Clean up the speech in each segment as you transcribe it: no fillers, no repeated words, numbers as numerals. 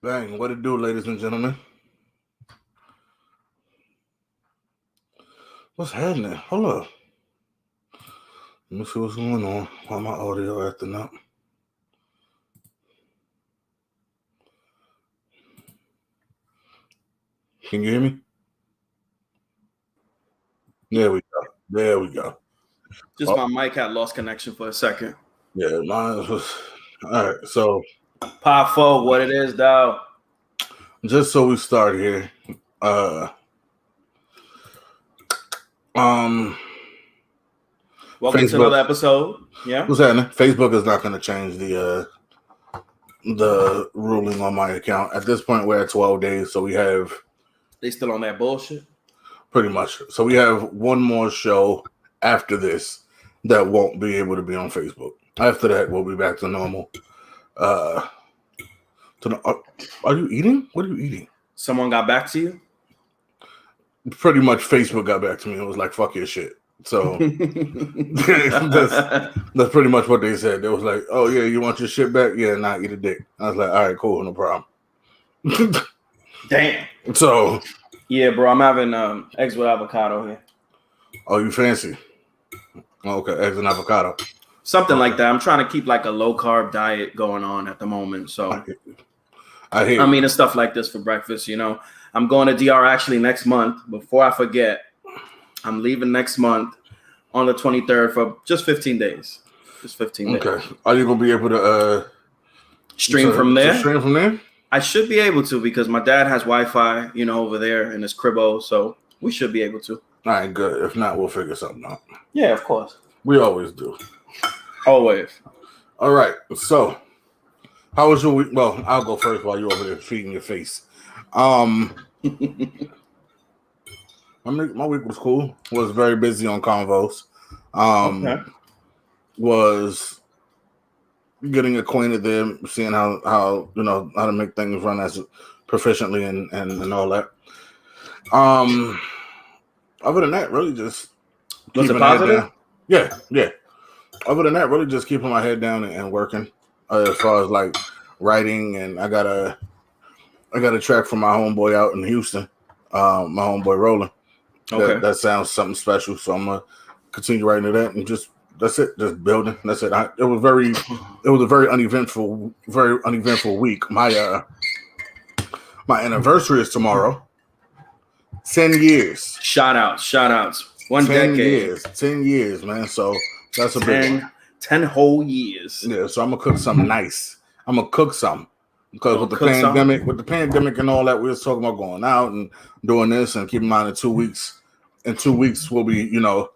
Bang, what it do, ladies and gentlemen? What's happening? Hold up. Let me see what's going on while my audio acting up. Can you hear me? There we go. Just my mic had lost connection for a second. Yeah, mine was. All right, so. Powerful, what it is, though. Just so we start here. Welcome Facebook, to another episode. Yeah. What's happening? Facebook is not going to change the ruling on my account. At this point, we're at 12 days, so we have. They still on that bullshit? Pretty much. So we have one more show after this that won't be able to be on Facebook. After that, we'll be back to normal. Are you eating? What are you eating? Someone got back to you? Pretty much Facebook got back to me. It was like, fuck your shit. So that's pretty much what they said. They was like, oh, yeah, you want your shit back? Yeah, nah, eat a dick. I was like, all right, cool, no problem. Damn. So. Yeah, bro, I'm having eggs with avocado here. Oh, you fancy? Okay, eggs and avocado. Something like that. I'm trying to keep like a low-carb diet going on at the moment. So I'm eating stuff like this for breakfast, you know. I'm going to DR actually next month. Before I forget, I'm leaving next month on the 23rd for just 15 days. Just 15 days. Okay. Are you going to be able to stream from there? Stream from there? I should be able to because my dad has Wi-Fi, you know, over there in his cribbo, so we should be able to. All right, good. If not, we'll figure something out. Yeah, of course. We always do. Always. All right. So, how was your week? Well, I'll go first while you're over there feeding your face. My week was cool. Was very busy on convos. Was getting acquainted there, seeing how you know how to make things run as proficiently and all that. Other than that, really just was it positive? Yeah. Other than that, really just keeping my head down and working. As far as like writing, and I got a track from my homeboy out in Houston. My homeboy Roland. Okay. That sounds something special. So I'm gonna continue writing to that and just. That's it. Just building. That's it. It was a very uneventful week. My anniversary is tomorrow. 10 years. Shout outs. 10 decade. 10 years, man. So that's a big one. 10 whole years. Yeah. So I'm gonna cook something nice. I'm gonna cook something because with the pandemic and all that, we was talking about going out and doing this, and keep in mind in 2 weeks. In 2 weeks, we'll be, you know,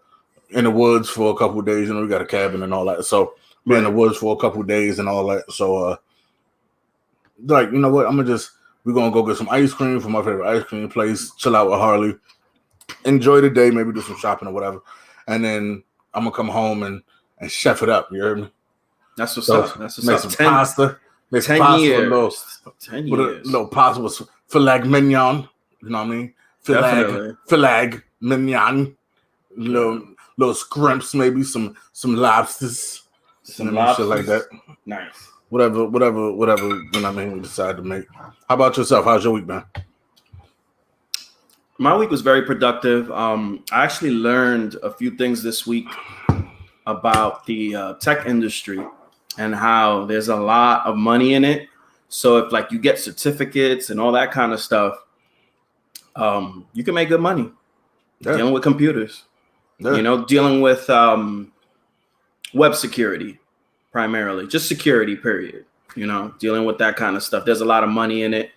in the woods for a couple of days. You know, we got a cabin and all that. So we're in the woods for a couple of days and all that. So like, you know what? we're gonna go get some ice cream from my favorite ice cream place, chill out with Harley, enjoy the day, maybe do some shopping or whatever. And then I'm gonna come home and chef it up. You heard me? That's what's up. That's what's make up. Some pasta. Make 10 pasta years. With 10 years. With a little pasta with filet mignon. You know what I mean? Filet mignon. Little scrimps, maybe some lobsters, some lobsters, shit like that. Nice. Whatever. You know what I mean? We decide to make. How about yourself? How's your week, man? My week was very productive. I actually learned a few things this week about the tech industry and how there's a lot of money in it. So if like you get certificates and all that kind of stuff, you can make good money dealing with computers. Yeah. You know, dealing with web security primarily, just security, period. You know, dealing with that kind of stuff. There's a lot of money in it.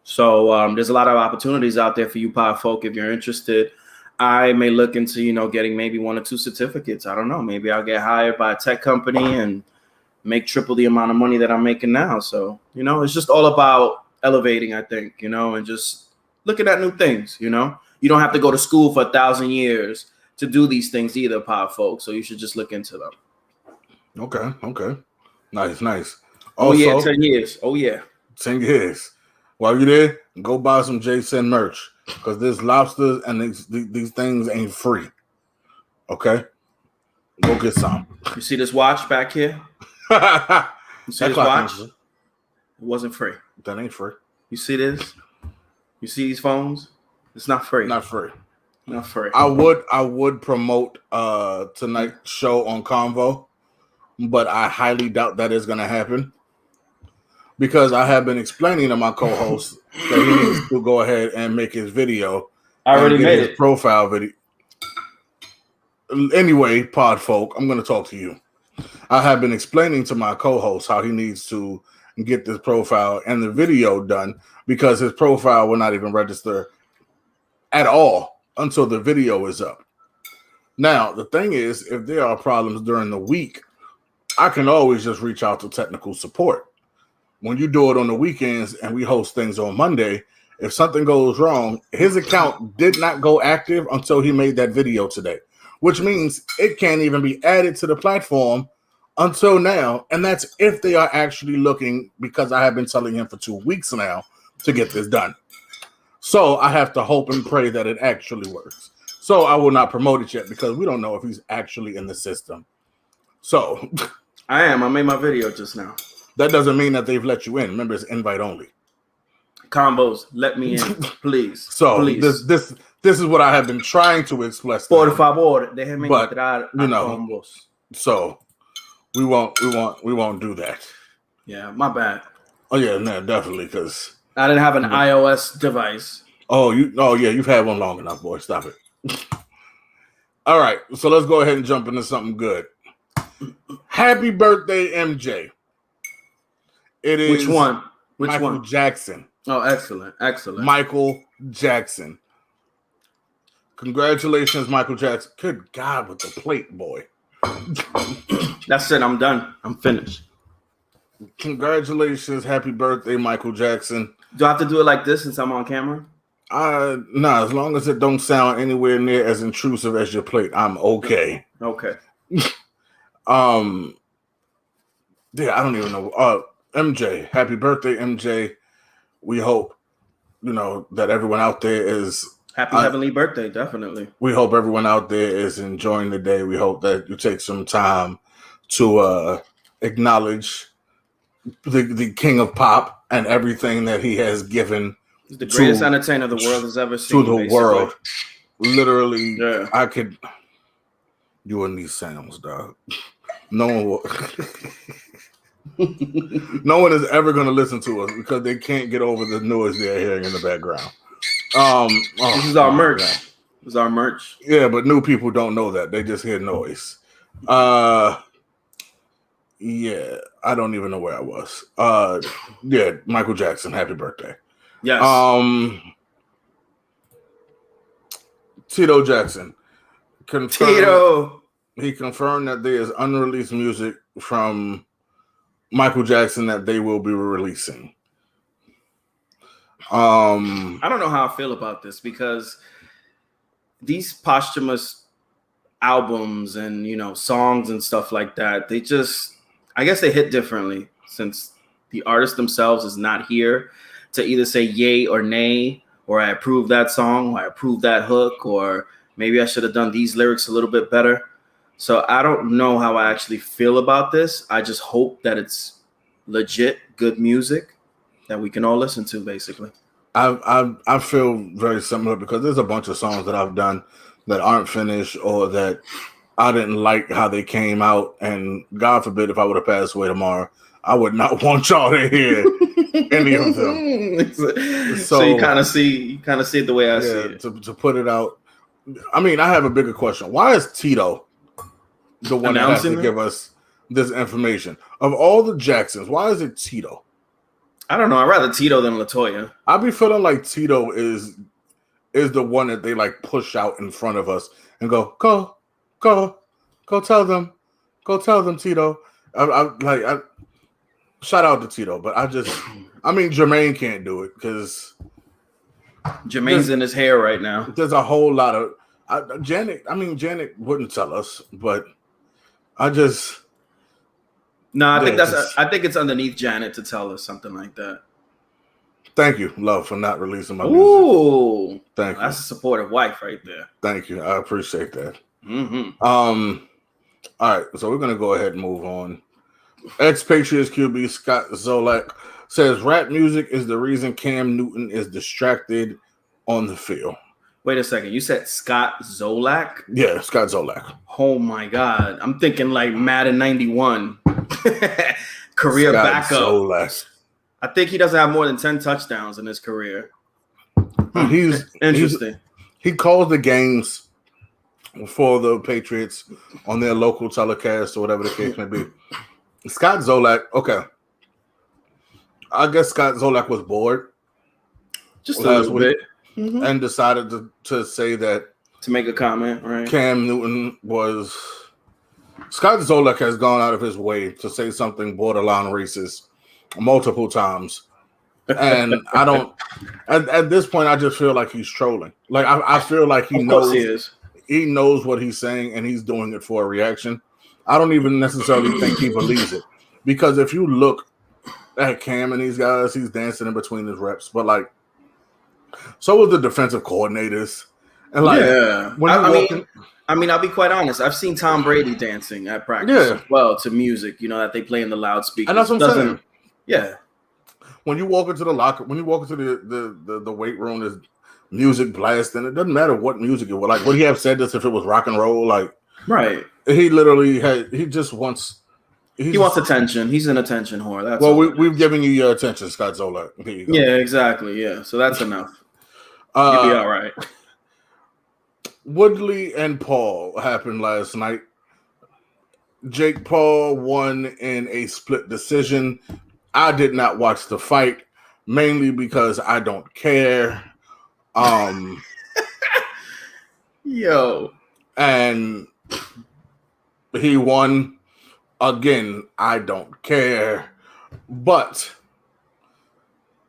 So there's a lot of opportunities out there for you power folk if you're interested. I may look into, you know, getting maybe 1 or 2 certificates. I don't know. Maybe I'll get hired by a tech company and make triple the amount of money that I'm making now. So, you know, it's just all about elevating, I think, you know, and just looking at new things, you know. You don't have to go to school for 1,000 years to do these things either, power folks. So you should just look into them. Okay. Nice. Also, yeah, 10 years. Oh, yeah. 10 years. While you're there, go buy some JaySin merch because there's lobsters and these things ain't free. Okay? Go get some. You see this watch back here? You see this watch? It wasn't free. That ain't free. You see this? You see these phones? It's not free. Not free. Not free. I would promote tonight's show on Convo, but I highly doubt that is going to happen because I have been explaining to my co-host that he needs to go ahead and make his video. I already made his profile video. Anyway, pod folk, I'm going to talk to you. I have been explaining to my co-host how he needs to get this profile and the video done because his profile will not even register at all until the video is up. Now, the thing is, if there are problems during the week, I can always just reach out to technical support. When you do it on the weekends and we host things on Monday, if something goes wrong, his account did not go active until he made that video today, which means it can't even be added to the platform until now. And that's if they are actually looking, because I have been telling him for 2 weeks now to get this done. So I have to hope and pray that it actually works. So I will not promote it yet because we don't know if he's actually in the system. So I am. I made my video just now. That doesn't mean that they've let you in. Remember, it's invite only. Combos, let me in, please. So please. This is what I have been trying to express. Por favor, déjeme entrar a combos. So we won't do that. Yeah, my bad. Oh yeah, no, definitely, because I didn't have an iOS device. You've had one long enough, boy. Stop it. All right, so let's go ahead and jump into something good. Happy birthday, MJ. It is which one? Michael Jackson. Oh, excellent. Michael Jackson. Congratulations, Michael Jackson. Good God, with the plate, boy. That's it. I'm done. I'm finished. Congratulations. Happy birthday, Michael Jackson. Do I have to do it like this since I'm on camera? No, as long as it don't sound anywhere near as intrusive as your plate, I'm okay. Okay. Yeah, I don't even know. MJ, happy birthday, MJ. We hope, that everyone out there is happy heavenly birthday, definitely. We hope everyone out there is enjoying the day. We hope that you take some time to acknowledge the king of pop and everything that he has given. The greatest entertainer the world has ever seen. To the world. Literally, yeah. I could do in these sounds, dog. No one will. No one is ever going to listen to us because they can't get over the noise they're hearing in the background. This is our merch. This is our merch. Yeah, but new people don't know that. They just hear noise. Yeah, I don't even know where I was. Yeah, Michael Jackson, happy birthday. Yes. Tito Jackson. He confirmed that there is unreleased music from Michael Jackson that they will be releasing. I don't know how I feel about this because these posthumous albums and songs and stuff like that, I guess they hit differently since the artist themselves is not here to either say yay or nay, or I approve that song, or I approve that hook, or maybe I should have done these lyrics a little bit better. So I don't know how I actually feel about this. I just hope that it's legit good music that we can all listen to, basically. I feel very similar because there's a bunch of songs that I've done that aren't finished or that I didn't like how they came out. And God forbid if I would have passed away tomorrow, I would not want y'all to hear any of them. So you kind of see it the way I see it. To put it out. I mean, I have a bigger question. Why is Tito the one that has to give us this information? Of all the Jacksons, why is it Tito? I don't know. I'd rather Tito than LaToya. I be feeling like Tito is the one that they like push out in front of us and go tell them, Tito. I shout out to Tito, but Jermaine can't do it because Jermaine's in his hair right now. There's a whole lot of Janet wouldn't tell us, but I think it's underneath Janet to tell us something like that. Thank you, love, for not releasing my music. Ooh, thank you. That's a supportive wife right there. Thank you. I appreciate that. Mm-hmm. All right, so we're gonna go ahead and move on. Ex-Patriots QB Scott Zolak Says rap music is the reason Cam Newton is distracted on the field. Wait a second. You said Scott Zolak? Yeah, Scott Zolak. Oh my God. I'm thinking like Madden 91. Career Scott backup. Zolak. I think he doesn't have more than 10 touchdowns in his career. He's interesting. He calls the games for the Patriots on their local telecast or whatever the case may be. Scott Zolak, okay. I guess Scott Zolak was bored. Just a little bit. And decided to say that. To make a comment, right? Cam Newton was. Scott Zolak has gone out of his way to say something borderline racist multiple times. And I don't. At this point, I just feel like he's trolling. Like I feel like he knows. He knows what he's saying, and he's doing it for a reaction. I don't even necessarily think he believes it, because if you look at Cam and these guys, he's dancing in between his reps. But like, so was the defensive coordinators, and like, when I mean, I'll be quite honest. I've seen Tom Brady dancing at practice as well to music, that they play in the loudspeakers. And that's what I'm saying. Yeah. When you walk into the locker, when you walk into the weight room, there's music blasting. It doesn't matter what music it was. Like, would he have said this if it was rock and roll? Like, right. He literally he just wants. He wants attention. He's an attention whore. That's we've given you your attention, Scott Zolak. Yeah, exactly. Yeah, so that's enough. You'll be all right. Woodley and Paul happened last night. Jake Paul won in a split decision. I did not watch the fight, mainly because I don't care. Yo. And he won. Again, I don't care. But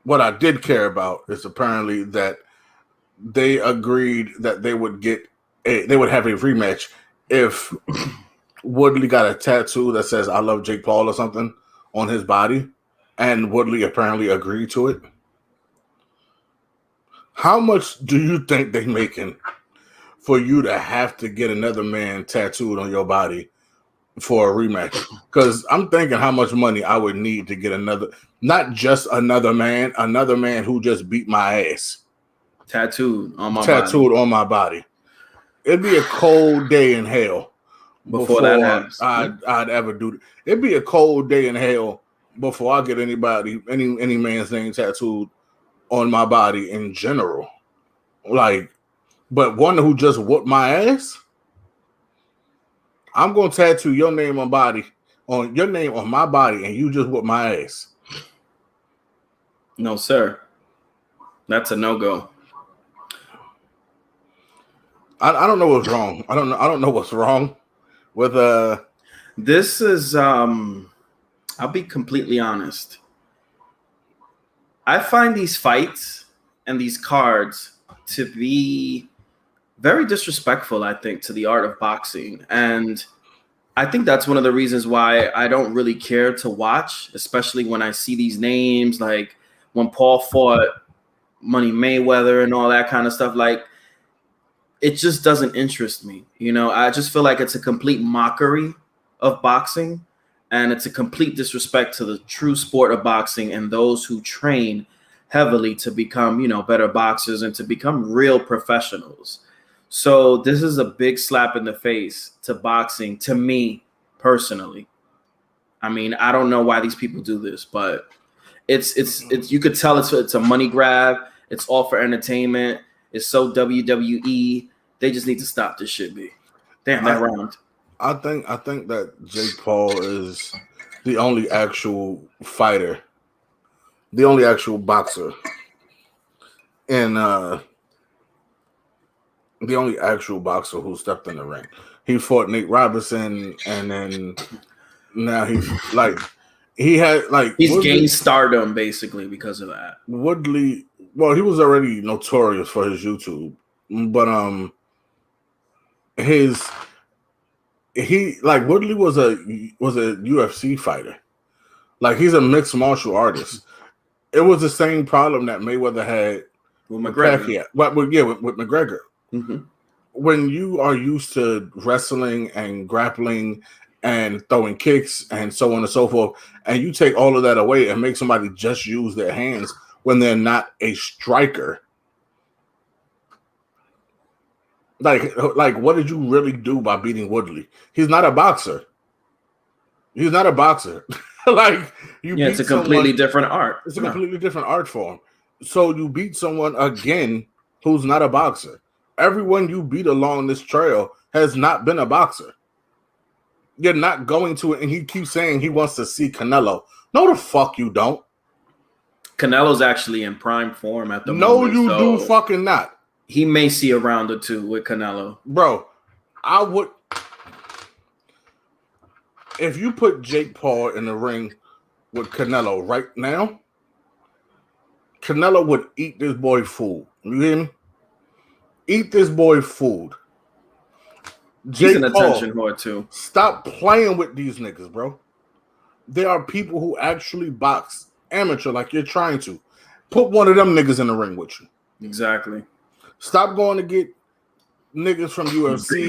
what I did care about is apparently that they agreed that they would have a rematch if Woodley got a tattoo that says "I love Jake Paul" or something on his body, and Woodley apparently agreed to it. How much do you think they're making for you to have to get another man tattooed on your body for a rematch? Because I'm thinking how much money I would need to get not just another man who just beat my ass. Tattooed on my body. It'd be a cold day in hell before that happens. I'd ever do it. It'd be a cold day in hell before I get any man's name tattooed on my body in general. Like, but one who just whooped my ass, I'm gonna tattoo your name on my body, and you just whooped my ass. No, sir. That's a no-go. I don't know what's wrong. I don't know what's wrong with This is I'll be completely honest. I find these fights and these cards to be very disrespectful, I think, to the art of boxing. And I think that's one of the reasons why I don't really care to watch, especially when I see these names, like when Paul fought Money Mayweather and all that kind of stuff. Like, it just doesn't interest me. I just feel like it's a complete mockery of boxing, and it's a complete disrespect to the true sport of boxing and those who train heavily to become, better boxers and to become real professionals. So this is a big slap in the face to boxing, to me personally. I mean, I don't know why these people do this, but it's you could tell it's a money grab. It's all for entertainment. It's so WWE. They just need to stop this shit, B. Damn, that round. I think that Jake Paul is the only actual fighter, the only actual boxer, and the only actual boxer who stepped in the ring. He fought Nate Robinson, and then now he's like he's gained stardom basically because of that. Woodley, well, he was already notorious for his YouTube, but Woodley was a UFC fighter. Like, he's a mixed martial artist. It was the same problem that Mayweather had with McGregor. With McGregor. Mm-hmm. When you are used to wrestling and grappling and throwing kicks and so on and so forth, and you take all of that away and make somebody just use their hands when they're not a striker. Like what did you really do by beating Woodley? He's not a boxer. He's not a boxer. Like you beat it's a completely different art. It's a completely different art form. So you beat someone again who's not a boxer. Everyone you beat along this trail has not been a boxer. You're not going to it, and he keeps saying he wants to see Canelo. No, the fuck you don't. Canelo's actually in prime form at the moment. No, you so do fucking not. He may see a round or two with Canelo. Bro, I would. If you put Jake Paul in the ring with Canelo right now, Canelo would eat this boy food. You hear me? Eat this boy food. He's an attention whore too. Stop playing with these niggas, bro. There are people who actually box amateur like you're trying to. Put one of them niggas in the ring with you. Exactly. Stop going to get niggas from UFC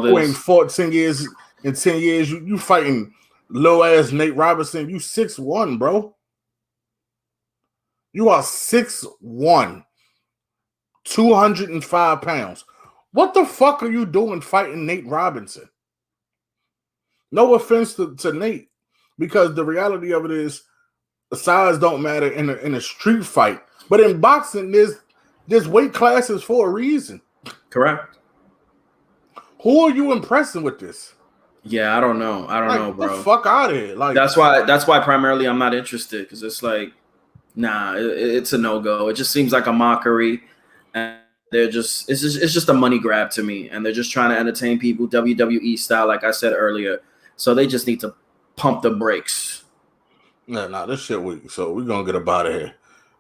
who ain't fought 10 years. In 10 years, you fighting low ass Nate Robinson. You 6'1", bro. You are 6'1", 205 pounds. What the fuck are you doing fighting Nate Robinson? No offense to Nate, because the reality of it is the size don't matter in a street fight. But in boxing, there's weight classes for a reason. Correct. Who are you impressing with this? Yeah, I don't know. I don't know, bro. Get the fuck out of here. Like that's why primarily I'm not interested, because it's like, nah, it's a no-go. It just seems like a mockery, and it's just a money grab to me, and they're just trying to entertain people WWE style, like I said earlier. So they just need to pump the brakes. Nah, this shit weak. So we're gonna get up out of here.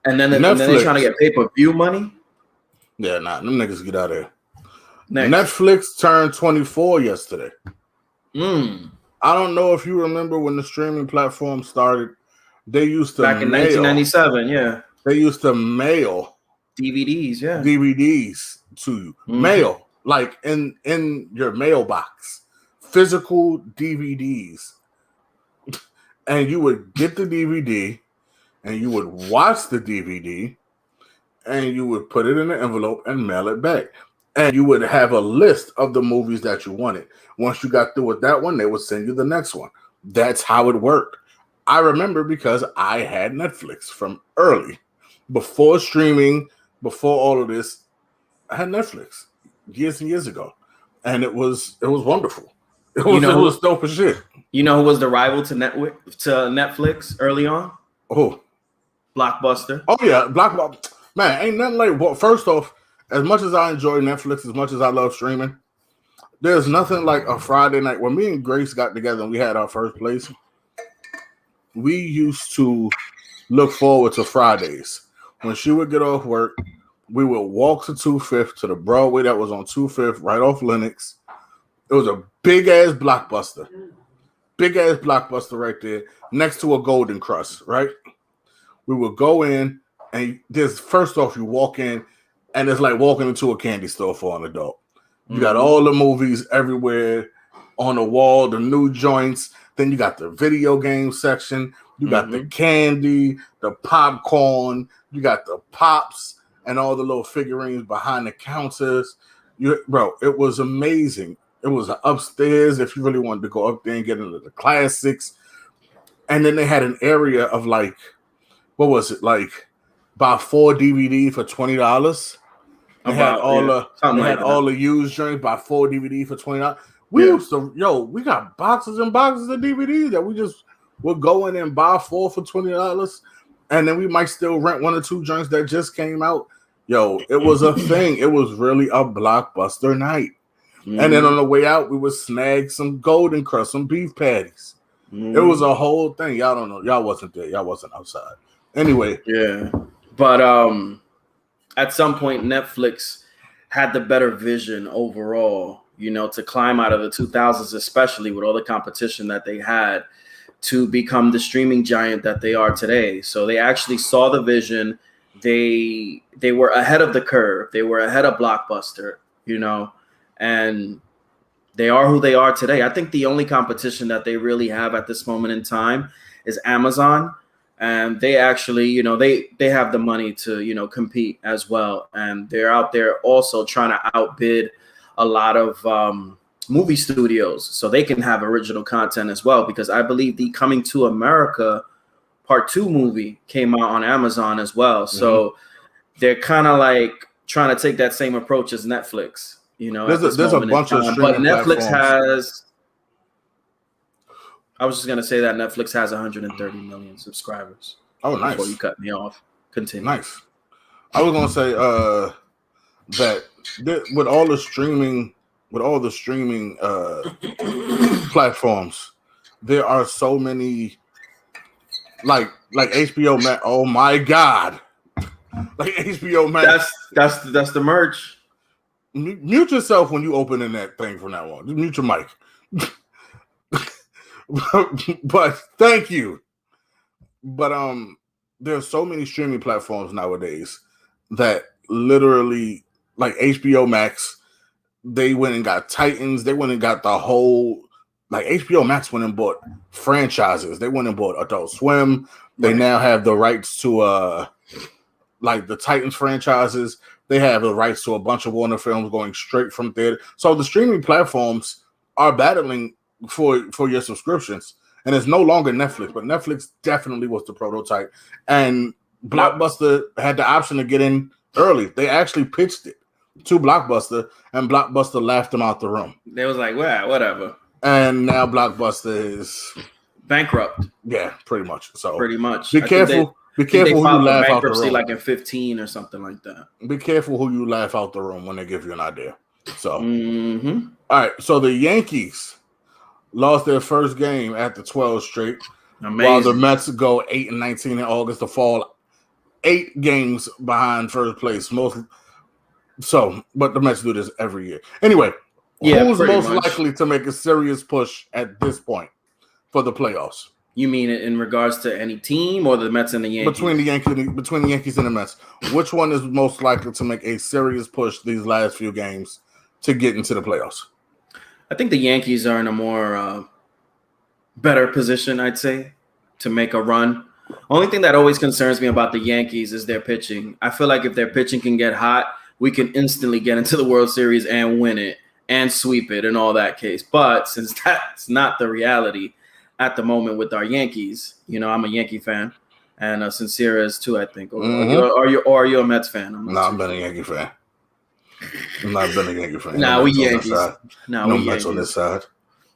And then they're trying to get pay-per-view money. Yeah, nah, them niggas get out of here. Netflix turned 24 yesterday. I don't know if you remember when the streaming platform started. They used to back in 1997. Yeah, they used to mail DVDs. Yeah, DVDs to you. Mail, like in your mailbox, physical DVDs, and you would get the DVD, and you would watch the DVD, and you would put it in an envelope and mail it back. And you would have a list of the movies that you wanted. Once you got through with that one, they would send you the next one. That's how it worked. I remember because I had Netflix from early. Before streaming, before all of this, I had Netflix years and years ago. And it was wonderful. It was dope as shit. You know who was the rival to Netflix early on? Oh. Blockbuster. Oh, yeah. Blockbuster. Man, ain't nothing like... Well, first off, as much as I enjoy Netflix, as much as I love streaming, there's nothing like a Friday night. When me and Grace got together and we had our first place, we used to look forward to Fridays. When she would get off work, we would walk to 25th, to the Broadway that was on 25th, right off Lenox. It was a big-ass Blockbuster. Big-ass Blockbuster right there, next to a Golden Krust, right? We would go in, and first off, you walk in, and it's like walking into a candy store for an adult. You got all the movies everywhere on the wall, the new joints. Then you got the video game section. You got the candy, the popcorn. You got the pops and all the little figurines behind the counters. Bro, it was amazing. It was upstairs if you really wanted to go up there and get into the classics. And then they had an area of like, what was it? Like buy 4 DVD for $20. They had all the used joints, buy 4 DVD for $20. We got boxes and boxes of DVDs that we just would go in and buy 4 for $20, and then we might still rent 1 or 2 joints that just came out. Yo, it was a thing. It was really a Blockbuster night. And then on the way out, we would snag some Golden Krust, some beef patties. It was a whole thing. Y'all don't know. Y'all wasn't there. Y'all wasn't outside. Anyway. Yeah. But at some point, Netflix had the better vision overall, to climb out of the 2000s, especially with all the competition that they had, to become the streaming giant that they are today. So they actually saw the vision. They were ahead of the curve. They were ahead of Blockbuster, and They are who they are today. I think the only competition that they really have at this moment in time is Amazon. And they actually, you know, they have the money to, you know, compete as well. And they're out there also trying to outbid a lot of movie studios so they can have original content as well. Because I believe the Coming to America Part 2 movie came out on Amazon as well. So they're kind of like trying to take that same approach as Netflix. You know, there's a bunch of streaming but Netflix platforms. has. I was just gonna say that Netflix has 130 million subscribers. Oh, nice! Before you cut me off, continue. Nice. I was gonna say that with all the streaming platforms, there are so many like HBO Max. Oh my God! Like HBO Max. That's the merch. Mute yourself when you opening that thing from now on. Just mute your mic. But thank you. But there's so many streaming platforms nowadays that literally, like HBO Max, they went and got Titans. They went and got the whole, like HBO Max went and bought franchises. They went and bought Adult Swim. They now have the rights to like the Titans franchises. They have the rights to a bunch of Warner films going straight from theater. So the streaming platforms are battling for your subscriptions. And it's no longer Netflix, but Netflix definitely was the prototype. And Blockbuster had the option to get in early. They actually pitched it to Blockbuster, and Blockbuster laughed them out the room. They was like, well, whatever. And now Blockbuster is bankrupt. Yeah, pretty much. So pretty much. Be careful. Be careful who you laugh out the room. Like in 15 or something like that. Be careful who you laugh out the room when they give you an idea. So, all right. So the Yankees lost their first game after 12 straight. Amazing. While the Mets go 8-19 in August to fall 8 games behind first place. But the Mets do this every year. Anyway, who's most likely to make a serious push at this point for the playoffs? You mean it in regards to any team or the Mets and the Yankees? Between the Yankees and the Mets, which one is most likely to make a serious push these last few games to get into the playoffs? I think the Yankees are in a more better position, I'd say, to make a run. Only thing that always concerns me about the Yankees is their pitching. I feel like if their pitching can get hot, we can instantly get into the World Series and win it and sweep it and all that case. But since that's not the reality at the moment with our Yankees, you know, I'm a Yankee fan, and Sincere is too, I think. Or are you a Mets fan? I'm been a Yankee fan. I'm not been a Yankee fan. Nah, we Yankees. No Mets on this side.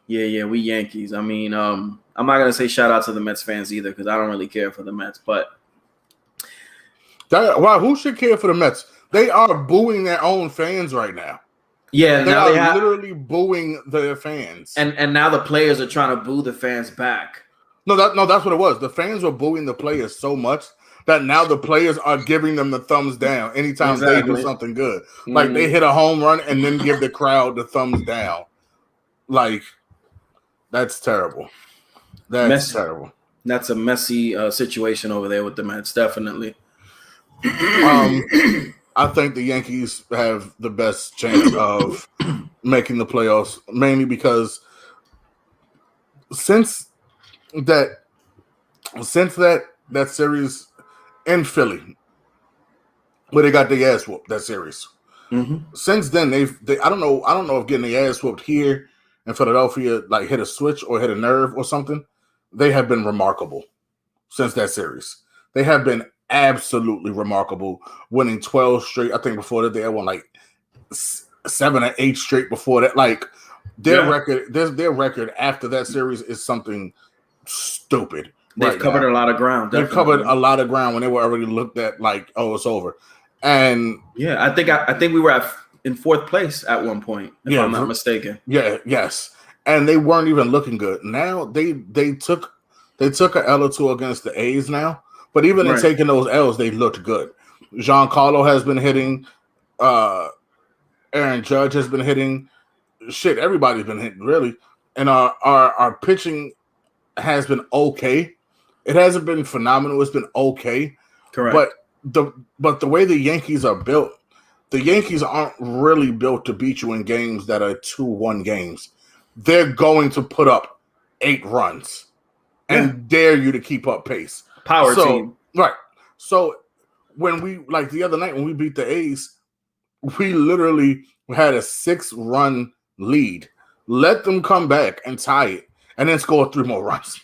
Yeah, we Yankees. I mean, I'm not gonna say shout out to the Mets fans either because I don't really care for the Mets. But who should care for the Mets? They are booing their own fans right now. Yeah, they are literally booing their fans, and now the players are trying to boo the fans back. No, that's what it was. The fans were booing the players so much that now the players are giving them the thumbs down anytime they do something good. Like they hit a home run and then give the crowd the thumbs down. Like that's terrible. That's terrible. That's a messy situation over there with the Mets, definitely. I think the Yankees have the best chance of making the playoffs, mainly because since that series in Philly, where they got their ass whooped, that series. Since then, I don't know if getting their ass whooped here in Philadelphia like hit a switch or hit a nerve or something. They have been remarkable since that series. They have been absolutely remarkable, winning 12 straight. I think before that they had won like 7 or 8 straight before that. Like their record after that series is something stupid. They've covered a lot of ground. They've covered a lot of ground when they were already looked at like, oh, it's over. And yeah, I think we were in 4th place at one point, if I'm not mistaken. Yeah, yes. And they weren't even looking good. Now they took an L or 2 against the A's now. But even in taking those L's, they looked good. Giancarlo has been hitting. Aaron Judge has been hitting. Shit, everybody's been hitting, really. And our pitching has been okay. It hasn't been phenomenal. It's been okay. Correct. But the way the Yankees are built, the Yankees aren't really built to beat you in games that are 2-1 games. They're going to put up 8 runs and dare you to keep up pace. Power team. Right. So when we, like the other night when we beat the A's, we literally had a 6-run lead. Let them come back and tie it and then score 3 more runs.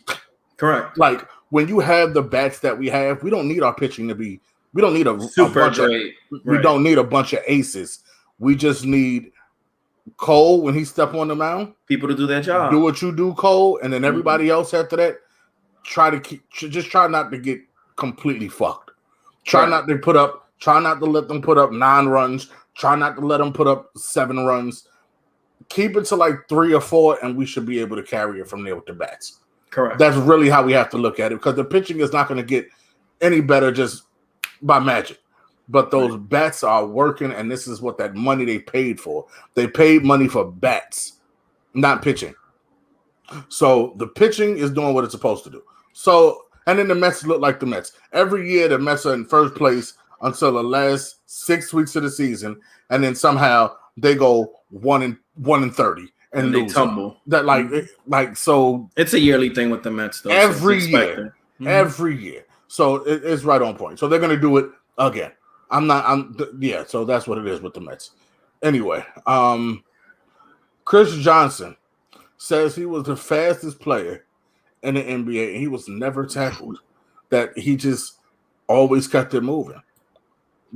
Correct. Like when you have the bats that we have, we don't need our pitching to be, we don't need a bunch great. We don't need a bunch of aces. We just need Cole when he step on the mound. People to do their job. Do what you do, Cole, and then everybody else after that, try not to get completely fucked. Try not to let them put up 9 runs. Try not to let them put up 7 runs. Keep it to like 3 or 4, and we should be able to carry it from there with the bats. Correct. That's really how we have to look at it, because the pitching is not going to get any better just by magic. But those bats are working, and this is what that money they paid for. They paid money for bats, not pitching. So the pitching is doing what it's supposed to do. So, and then the Mets look like the Mets. Every year the Mets are in first place until the last 6 weeks of the season, and then somehow they go 1-30 and they lose. tumble. That like so. It's a yearly thing with the Mets, though. Every year. So it's right on point. So they're gonna do it again. So that's what it is with the Mets. Anyway, Chris Johnson says he was the fastest player in the NBA and he was never tackled. That he just always kept it moving.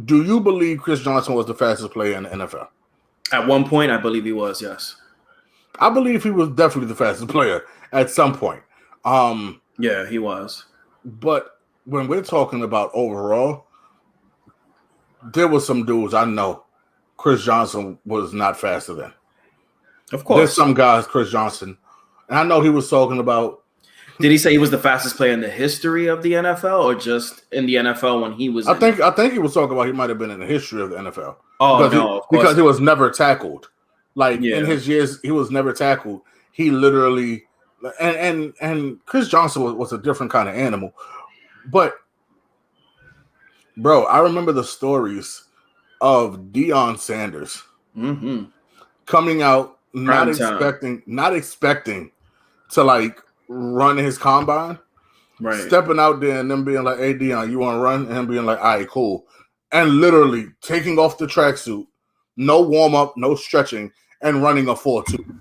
Do you believe Chris Johnson was the fastest player in the NFL? At one point, I believe he was, yes. I believe he was definitely the fastest player at some point. Yeah, he was. But when we're talking about overall, there were some dudes I know Chris Johnson was not faster than. Of course. There's some guys, Chris Johnson, and I know he was talking about. Did he say he was the fastest player in the history of the NFL, or just in the NFL when he was? I think he was talking about he might have been in the history of the NFL. Oh, because he was never tackled. Like in his years, he was never tackled. He literally and Chris Johnson was a different kind of animal. But bro, I remember the stories of Deion Sanders coming out not expecting to like run his combine, right? Stepping out there and then being like, "Hey Deion, you want to run?" And him being like, "All right, cool," and literally taking off the tracksuit, no warm up, no stretching, and running a 4.2.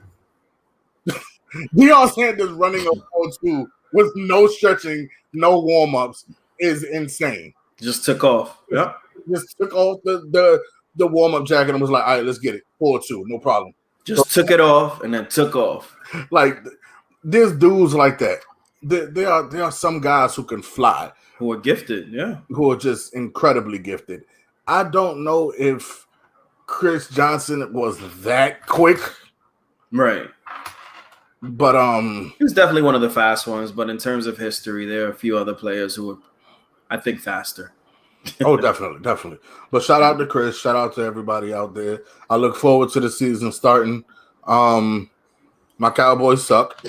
Deion Sanders running a 4.2 with no stretching, no warm ups is insane. Just took off. Yep. Just took off the warm up jacket and was like, "All right, let's get it. 4.2, no problem." Just took it off and then took off. Like there's dudes like that. There are some guys who can fly, who are gifted, who are just incredibly gifted. I don't know if Chris Johnson was that quick, right? But he was definitely one of the fast ones. But in terms of history, there are a few other players who are, I think, faster. Oh, definitely. But shout out to Chris. Shout out to everybody out there. I look forward to the season starting. My Cowboys suck.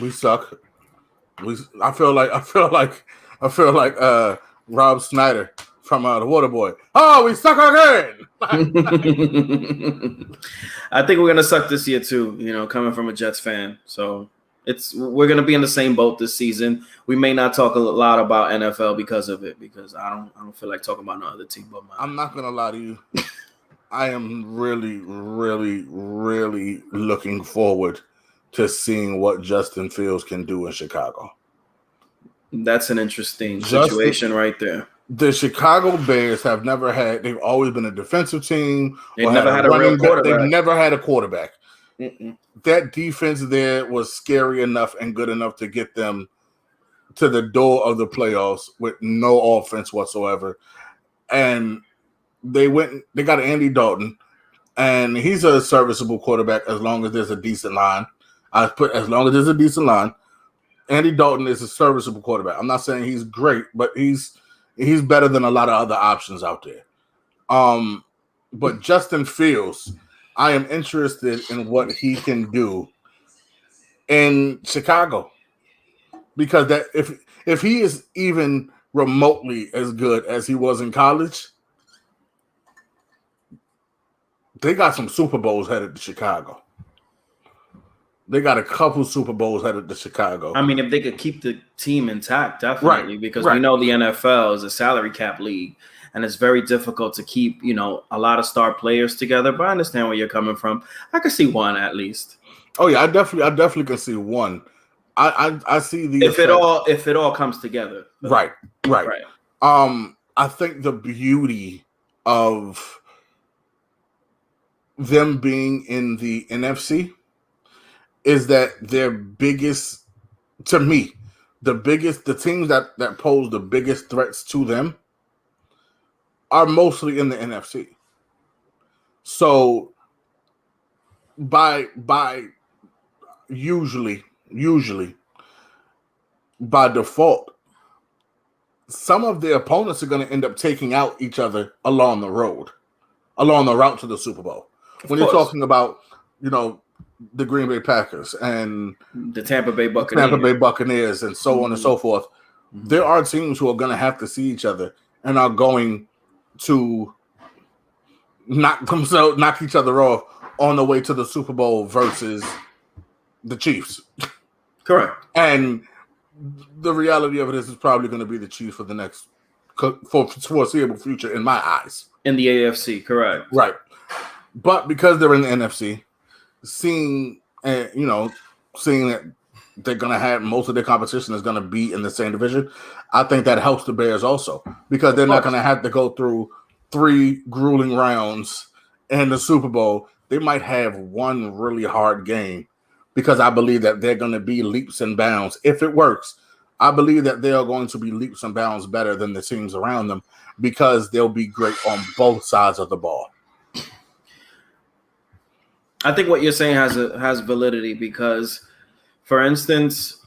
We suck. I feel like Rob Snyder from the Waterboy. Oh, we suck again. I think we're gonna suck this year too. Coming from a Jets fan, so we're gonna be in the same boat this season. We may not talk a lot about NFL because of it, because I don't feel like talking about no other team but mine. I'm not gonna lie to you. I am really, really, really looking forward to seeing what Justin Fields can do in Chicago. That's an interesting situation right there. The Chicago Bears they've always been a defensive team. They've never had a real quarterback. They've never had a quarterback. Mm-mm. That defense there was scary enough and good enough to get them to the door of the playoffs with no offense whatsoever. And they got Andy Dalton, and he's a serviceable quarterback as long as there's a decent line. As long as there's a decent line. Andy Dalton is a serviceable quarterback. I'm not saying he's great, but he's better than a lot of other options out there. But Justin Fields, I am interested in what he can do in Chicago, because that if he is even remotely as good as he was in college, they got some Super Bowls headed to Chicago. They got a couple Super Bowls headed to Chicago. I mean, if they could keep the team intact, definitely, right, because we know the NFL is a salary cap league, and it's very difficult to keep, a lot of star players together. But I understand where you're coming from. I could see one at least. Oh yeah, I definitely can see one. I see the if it all comes together. Right. I think the beauty of them being in the NFC is that their biggest, to me, the teams that pose the biggest threats to them are mostly in the NFC. So by usually by default, some of the opponents are going to end up taking out each other along the route to the Super Bowl. When you're talking about, the Green Bay Packers and the Tampa Bay Buccaneers and so on and so forth, there are teams who are going to have to see each other and are going to knock each other off on the way to the Super Bowl versus the Chiefs. Correct. And the reality of it is it's probably going to be the Chiefs for the next foreseeable future in my eyes. In the AFC, correct. Right. But because they're in the NFC, seeing that they're going to have most of their competition is going to be in the same division, I think that helps the Bears also because they're not going to have to go through 3 grueling rounds in the Super Bowl. They might have one really hard game because I believe that they're going to be leaps and bounds. If it works, I believe that they are going to be leaps and bounds better than the teams around them because they'll be great on both sides of the ball. I think what you're saying has validity because, for instance,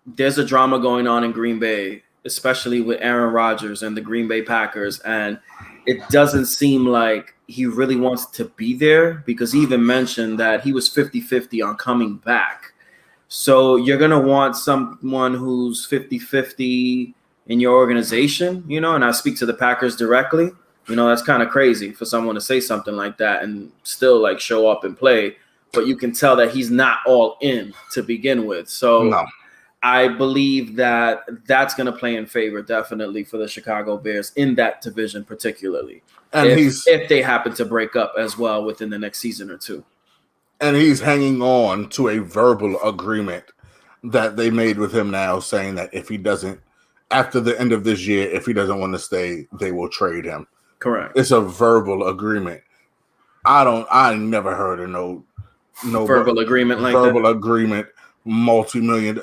there's a drama going on in Green Bay, especially with Aaron Rodgers and the Green Bay Packers, and it doesn't seem like he really wants to be there because he even mentioned that he was 50-50 on coming back. So you're going to want someone who's 50-50 in your organization, and I speak to the Packers directly. That's kind of crazy for someone to say something like that and still show up and play, but you can tell that he's not all in to begin with. So no. I believe that that's going to play in favor definitely for the Chicago Bears in that division particularly. And if they happen to break up as well within the next season or two. And he's hanging on to a verbal agreement that they made with him now saying that if he doesn't, after the end of this year, if he doesn't want to stay, they will trade him. Correct. It's a verbal agreement. I never heard of no verbal agreement like verbal that. Agreement, multi-million.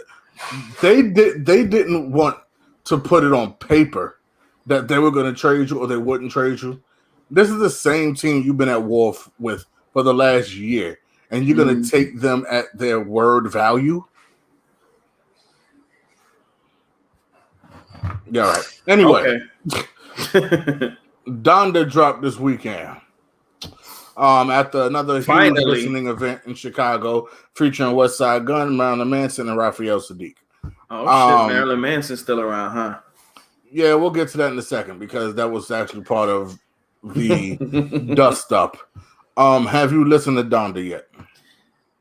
They didn't want to put it on paper that they were going to trade you or they wouldn't trade you. This is the same team you've been at war with for the last year, and you're going to take them at their word value. Yeah, right. Anyway. Okay. Donda dropped this weekend after another huge listening event in Chicago featuring West Side Gun, Marilyn Manson, and Raphael Sadiq. Oh, shit. Marilyn Manson's still around, huh? Yeah, we'll get to that in a second because that was actually part of the dust up. Have you listened to Donda yet?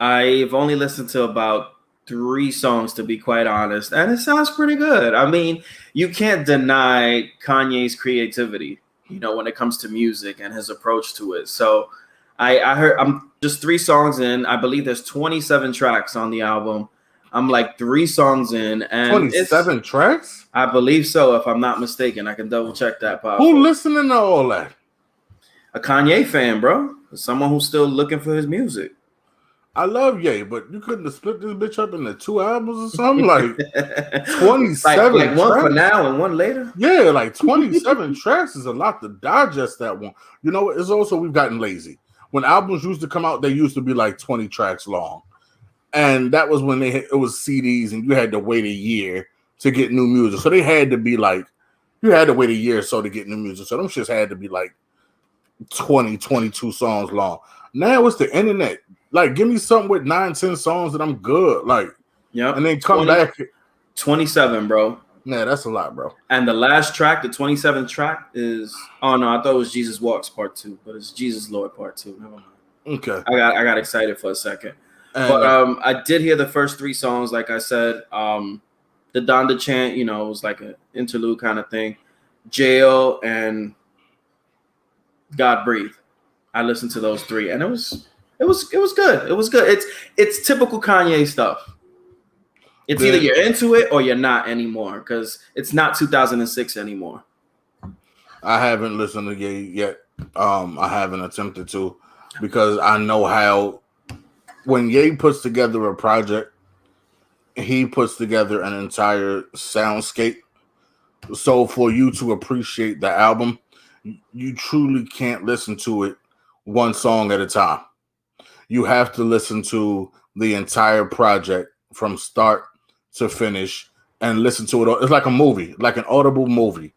I've only listened to about 3 songs, to be quite honest, and it sounds pretty good. I mean, you can't deny Kanye's creativity, when it comes to music and his approach to it. So I heard I'm just 3 songs in. I believe there's 27 tracks on the album. I'm 3 songs in, and 27 tracks? I believe so, if I'm not mistaken. I can double check that. Who listening to all that? A Kanye fan, bro. Someone who's still looking for his music. I love Ye, but you couldn't have split this bitch up into 2 albums or something? 27 like one for now and one later? Yeah, 27 tracks is a lot to digest that one. It's also we've gotten lazy. When albums used to come out, they used to be 20 tracks long. And that was when it was CDs and you had to wait a year to get new music. So they had to be you had to wait a year or so to get new music. So them shits had to be 20, 22 songs long. Now it's the internet. Give me something with 9, 10 songs that I'm good. Yeah. And then come back. 27, bro. Yeah, that's a lot, bro. And the last track, the 27th track, is I thought it was Jesus Walks Part 2, but it's Jesus Lord Part 2. Never mind. Okay. I got excited for a second. But I did hear the first 3 songs, like I said. The Donda chant, it was like an interlude kind of thing. Jail and God Breathe. I listened to those 3, and it was good. It was good. It's typical Kanye stuff. It's either you're into it or you're not anymore, because it's not 2006 anymore. I haven't listened to Ye yet. I haven't attempted to, because I know how when Ye puts together a project, he puts together an entire soundscape. So for you to appreciate the album, you truly can't listen to it one song at a time. You have to listen to the entire project from start to finish and listen to it. It's like a movie, like an audible movie.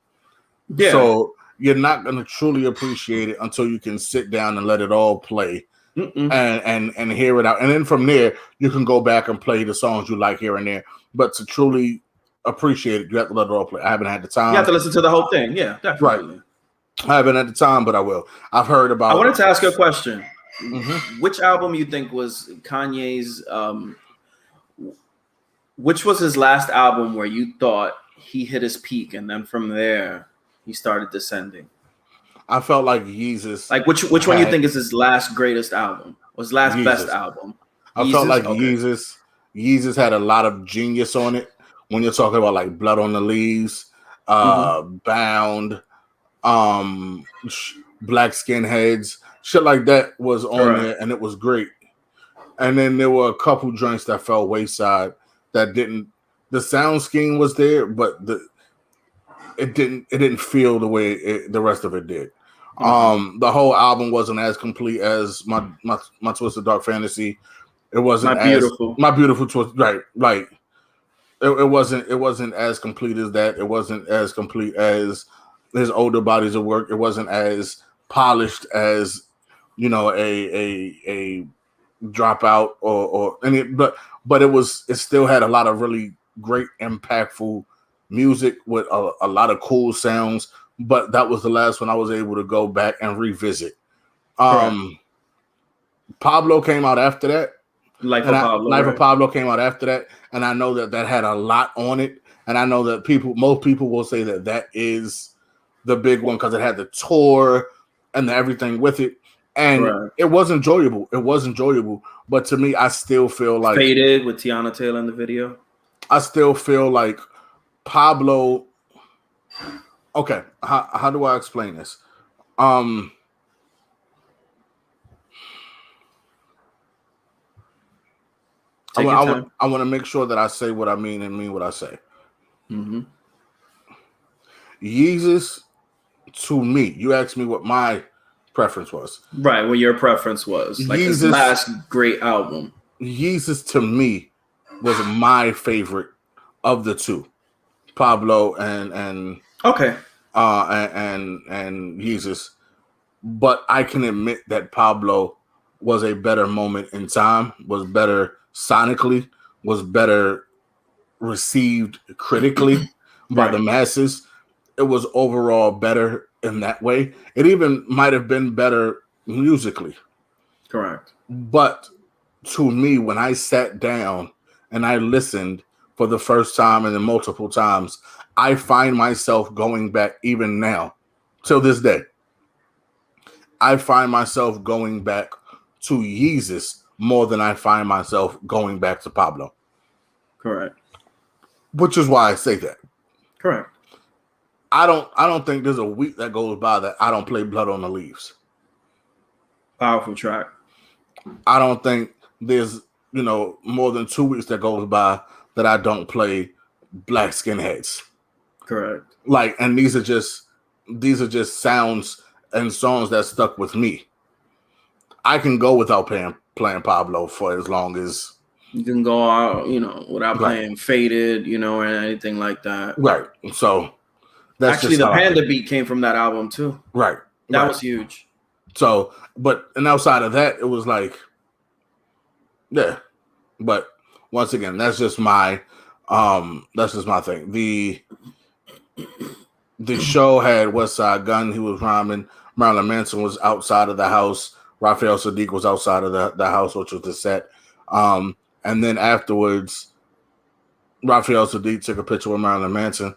Yeah. So you're not going to truly appreciate it until you can sit down and let it all play and hear it out. And then from there, you can go back and play the songs you like here and there. But to truly appreciate it, you have to let it all play. I haven't had the time. You have to listen to the whole thing. Yeah, definitely. Right. I haven't had the time, but I will. I've heard about. I wanted to ask you a question. Which album you think was Kanye's? Which was his last album where you thought he hit his peak, and then from there he started descending? I felt like Yeezus. Like which one you think is his last greatest album? Or his last best album? I felt like Yeezus had a lot of genius on it. When you're talking about like Blood on the Leaves, Bound, Black Skinheads, shit like that was on there, and it was great. And then there were a couple joints that fell wayside that didn't. The sound scheme was there, but it didn't feel the way the rest of it did. The whole album wasn't as complete as my Twisted Dark Fantasy. It wasn't my beautiful twist, right? Like it wasn't as complete as that. It wasn't as complete as his older bodies of work. It wasn't as polished as a Dropout or any, but it still had a lot of really great, impactful music with a lot of cool sounds. But that was the last one I was able to go back and revisit. Pablo came out after that. Life of Pablo came out after that, and I know that had a lot on it. And I know that most people will say that is the big one because it had the tour and everything with it. And it was enjoyable. It was enjoyable. But to me, I still feel like Faded with Tiana Taylor in the video. I still feel like Pablo. Okay, how do I explain this? I want to make sure that I say what I mean and mean what I say. Yeezus, to me, you asked me what my preference was. Right, what your preference was. Like his last great album. Yeezus, to me, was my favorite of the two. Pablo and and Yeezus. But I can admit that Pablo was a better moment in time, was better sonically, was better received critically by the masses. It was overall better in that way. It even might have been better musically. Correct. But to me, when I sat down and I listened for the first time and then multiple times, I find myself going back even now till this day. I find myself going back to Yeezus more than I find myself going back to Pablo. Correct. Which is why I say that. Correct. I don't think there's a week that goes by that I don't play Blood on the Leaves. Powerful track. I don't think there's more than 2 weeks that goes by that I don't play Black Skinheads. Correct. Like, and these are just sounds and songs that stuck with me. I can go without playing Pablo for as long as you can go out, without playing Faded, or anything like that. Right. So that's actually the Panda beat came from that album too. Right. That was huge. So, and outside of that, it was like, yeah. But once again, that's just my That's just my thing. The show had West Side Gun. He was rhyming. Marilyn Manson was outside of the house. Raphael Sadiq was outside of the house, which was the set. And then afterwards, Raphael Sadiq took a picture with Marilyn Manson.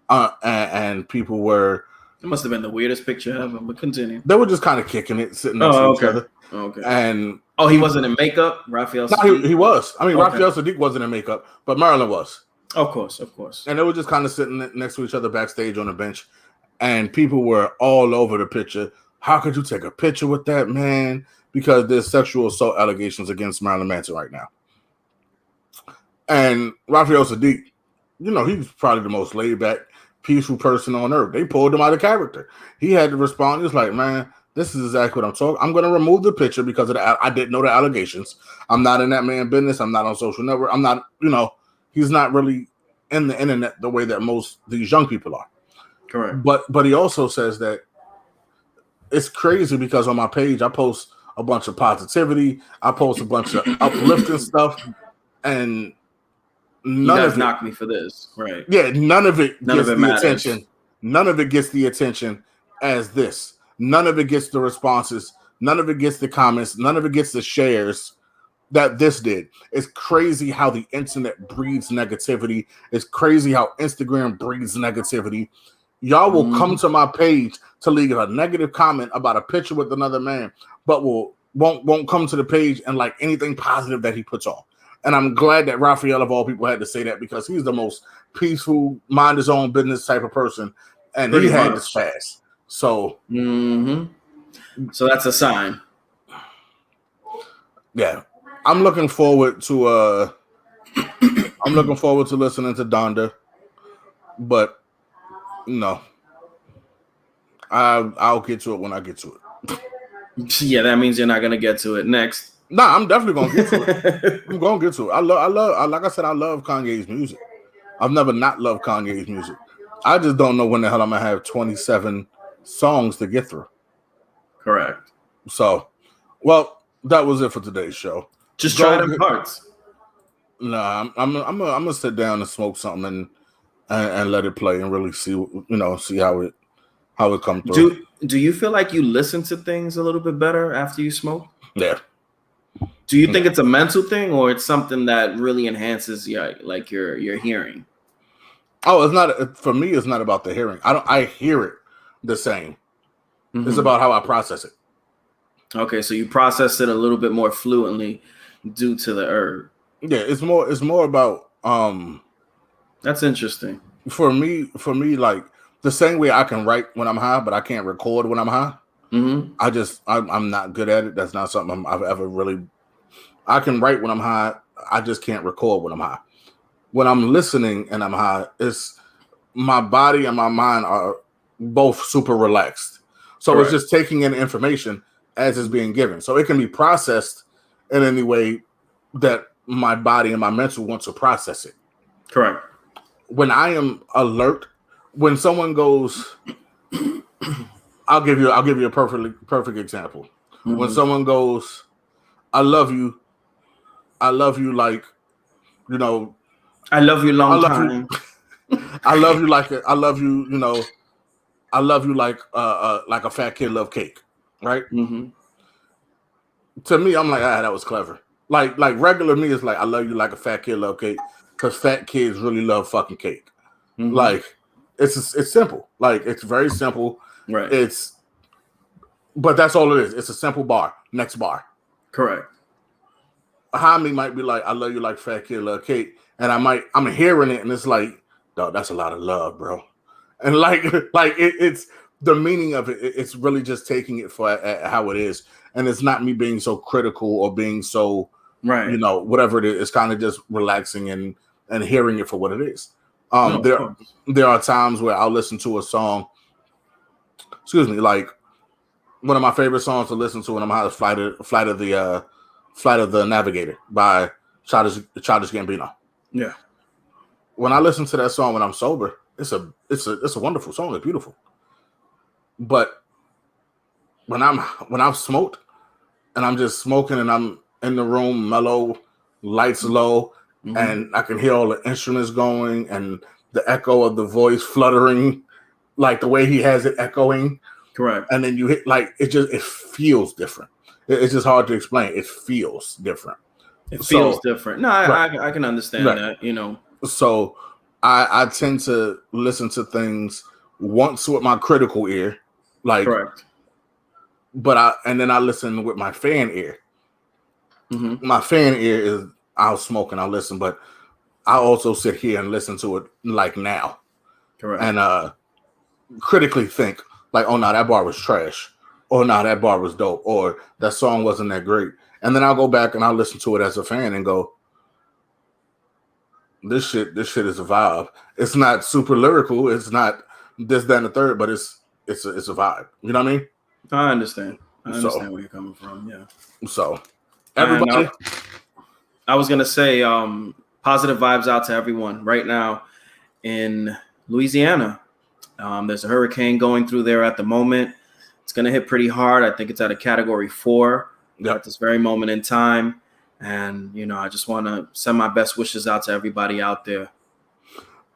And people were... It must have been the weirdest picture ever, but continue. They were just kind of kicking it, sitting next to each other. Okay. And he wasn't in makeup, Raphael Sadiq? No, he was. I mean, Raphael Sadiq wasn't in makeup, but Marilyn was. Of course. And they were just kind of sitting next to each other backstage on the bench. And people were all over the picture. How could you take a picture with that man? Because there's sexual assault allegations against Marilyn Manson right now. And Raphael Sadiq, he's probably the most laid back, peaceful person on earth. They pulled him out of character. He had to respond. He was like, man, this is exactly what I'm talking. I'm going to remove the picture because of I didn't know the allegations. I'm not in that man business. I'm not on social network. I'm not, he's not really in the internet the way that most these young people are. Correct. But he also says that it's crazy because on my page, I post a bunch of positivity. I post a bunch of uplifting stuff, and none of it knocked me for this, right? Yeah, none of it gets the matters. attention. None of it gets the attention as this. None of it gets the responses. None of it gets the comments. None of it gets the shares that this did. It's crazy how the internet breeds negativity. It's crazy how Instagram breeds negativity. Y'all will come to my page to leave a negative comment about a picture with another man, but won't come to the page and like anything positive that he puts on. And I'm glad that Raphael, of all people, had to say that because he's the most peaceful, mind his own business type of person, and he had this fast. So, so that's a sign. Yeah, I'm looking forward to listening to Donda, but no, I'll get to it when I get to it. Yeah, that means you're not gonna get to it next. Nah, I'm definitely gonna get to it. I'm gonna get to it. I love. Like I said, I love Kanye's music. I've never not loved Kanye's music. I just don't know when the hell I'm gonna have 27 songs to get through. Correct. So, well, that was it for today's show. Just try them parts. Nah, I'm gonna sit down and smoke something and let it play and really see how it comes through. Do you feel like you listen to things a little bit better after you smoke? Yeah. Do you think it's a mental thing or it's something that really enhances your hearing? Oh, it's not for me. It's not about the hearing. I hear it the same. It's about how I process it. Okay, so you process it a little bit more fluently due to the herb. Yeah, it's more about That's interesting. For me, like the same way I can write when I'm high, but I can't record when I'm high. I'm not good at it. That's not something I've ever really. I can write when I'm high. I just can't record when I'm high. When I'm listening and I'm high, it's my body and my mind are both super relaxed. So Correct. It's just taking in information as it's being given. So it can be processed in any way that my body and my mental want to process it. Correct. When I am alert, when someone goes, I'll give you a perfect example. When someone goes, I love you like, I love you long time. I love you like a fat kid love cake, right? To me, I'm like, that was clever. Like regular me is like, I love you like a fat kid love cake, because fat kids really love fucking cake. Like it's simple. Like it's very simple. Right. But that's all it is. It's a simple bar. Next bar. Correct. Behind me might be like, I love you like fat kid love cake, and I'm hearing it, and it's like, dog, that's a lot of love, bro. And it's the meaning of it. It's really just taking it for how it is, and it's not me being so critical or being so right. Whatever it is. It's kind of just relaxing and hearing it for what it is. There are times where I'll listen to a song. Excuse me, like one of my favorite songs to listen to when I'm high is Flight of the Navigator by Childish Gambino. Yeah. When I listen to that song when I'm sober, it's a wonderful song. It's beautiful. But when I've smoked and I'm just smoking and I'm in the room mellow, lights low, and I can hear all the instruments going and the echo of the voice fluttering, like the way he has it echoing. Correct. And then you hit it feels different. It's just hard to explain. It feels different. It feels different. No, I can understand that, you know. So I tend to listen to things once with my critical ear, like correct. But then I listen with my fan ear. My fan ear is I'll smoke and I'll listen, but I also sit here and listen to it like now. Correct. And critically think like, oh no, that bar was trash. Or no, that bar was dope. Or that song wasn't that great. And then I'll go back and I'll listen to it as a fan and go, this shit is a vibe. It's not super lyrical. It's not this, that, and the third, but it's a vibe. You know what I mean? I understand. I understand where you're coming from. Yeah. So everybody, I was gonna say positive vibes out to everyone right now in Louisiana. There's a hurricane going through there at the moment. It's gonna hit pretty hard. I think it's at a Category 4 at this very moment in time. And you know, I just want to send my best wishes out to everybody out there.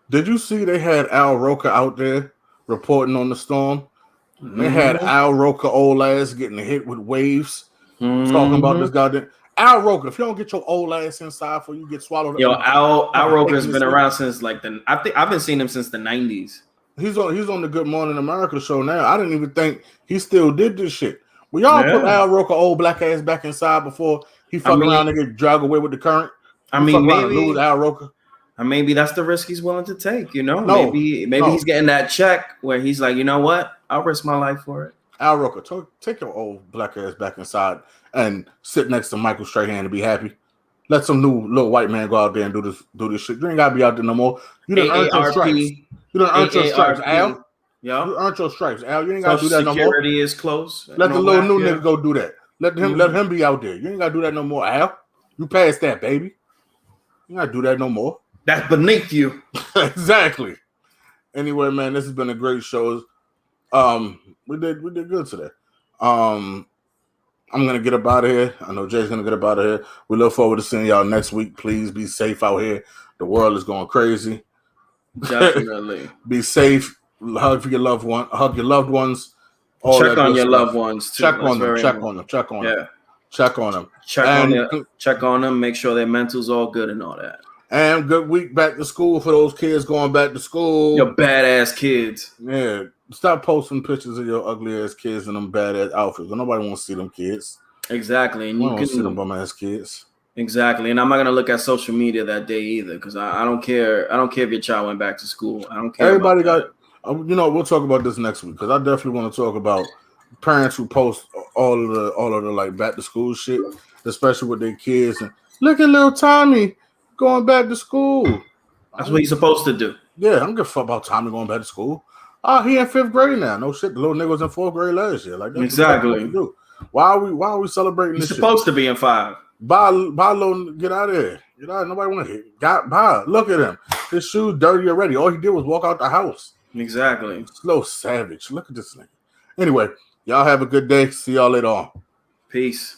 Did you see they had Al Roker out there reporting on the storm? They had Al Roker old ass getting hit with waves, talking about this goddamn Al Roker. If you don't get your old ass inside before you get swallowed up. Al Roker has been around since like I've been seeing him since the 90s. He's on the Good Morning America show now. I didn't even think he still did this shit. Well, y'all put Al Roker old black ass back inside before he fuck around and get dragged away with the current. Maybe Al Roker. Maybe that's the risk he's willing to take. You know, maybe he's getting that check where he's like, you know what, I'll risk my life for it. Al Roker, take your old black ass back inside and sit next to Michael Strahan and be happy. Let some new little white man go out there and do this shit. You ain't gotta be out there no more. You done earned your stripes. You done earned your stripes, Al. Yeah, you earned your stripes, Al. You ain't gotta do that no more. Security is close. Let the little new nigga go do that. Let him be out there. You ain't gotta do that no more, Al. You passed that, baby. You ain't gotta do that no more. That's beneath you. Exactly. Anyway, man, this has been a great show. We did good today. I'm gonna get up out of here. I know Jay's gonna get up out of here. We look forward to seeing y'all next week. Please be safe out here. The world is going crazy. Definitely. Be safe. Hug your loved ones. Check on your loved ones too. Check on them. Check on them. Check on them. Make sure their mental's all good and all that. And good week back to school for those kids going back to school. Your badass kids. Yeah. Stop posting pictures of your ugly ass kids in them badass outfits. Nobody wants to see them kids. Exactly. And you can see them bum ass kids. Exactly. And I'm not gonna look at social media that day either, because I don't care. I don't care if your child went back to school. I don't care. Everybody got. We'll talk about this next week because I definitely want to talk about parents who post all of the like back to school shit, especially with their kids. And look at little Tommy going back to school. That's what he's supposed to do. Yeah, I don't give a fuck about Tommy going back to school. He in 5th grade now. No shit, the little nigga was in 4th grade last year. Like that's exactly. Do. Why are we celebrating He's this? He's supposed to be in 5. Bye, little, get out of here. Get out. Nobody want to hit. Bye. Look at him. His shoes dirty already. All he did was walk out the house. Exactly. Slow savage. Look at this thing. Anyway, y'all have a good day. See y'all later on. Peace.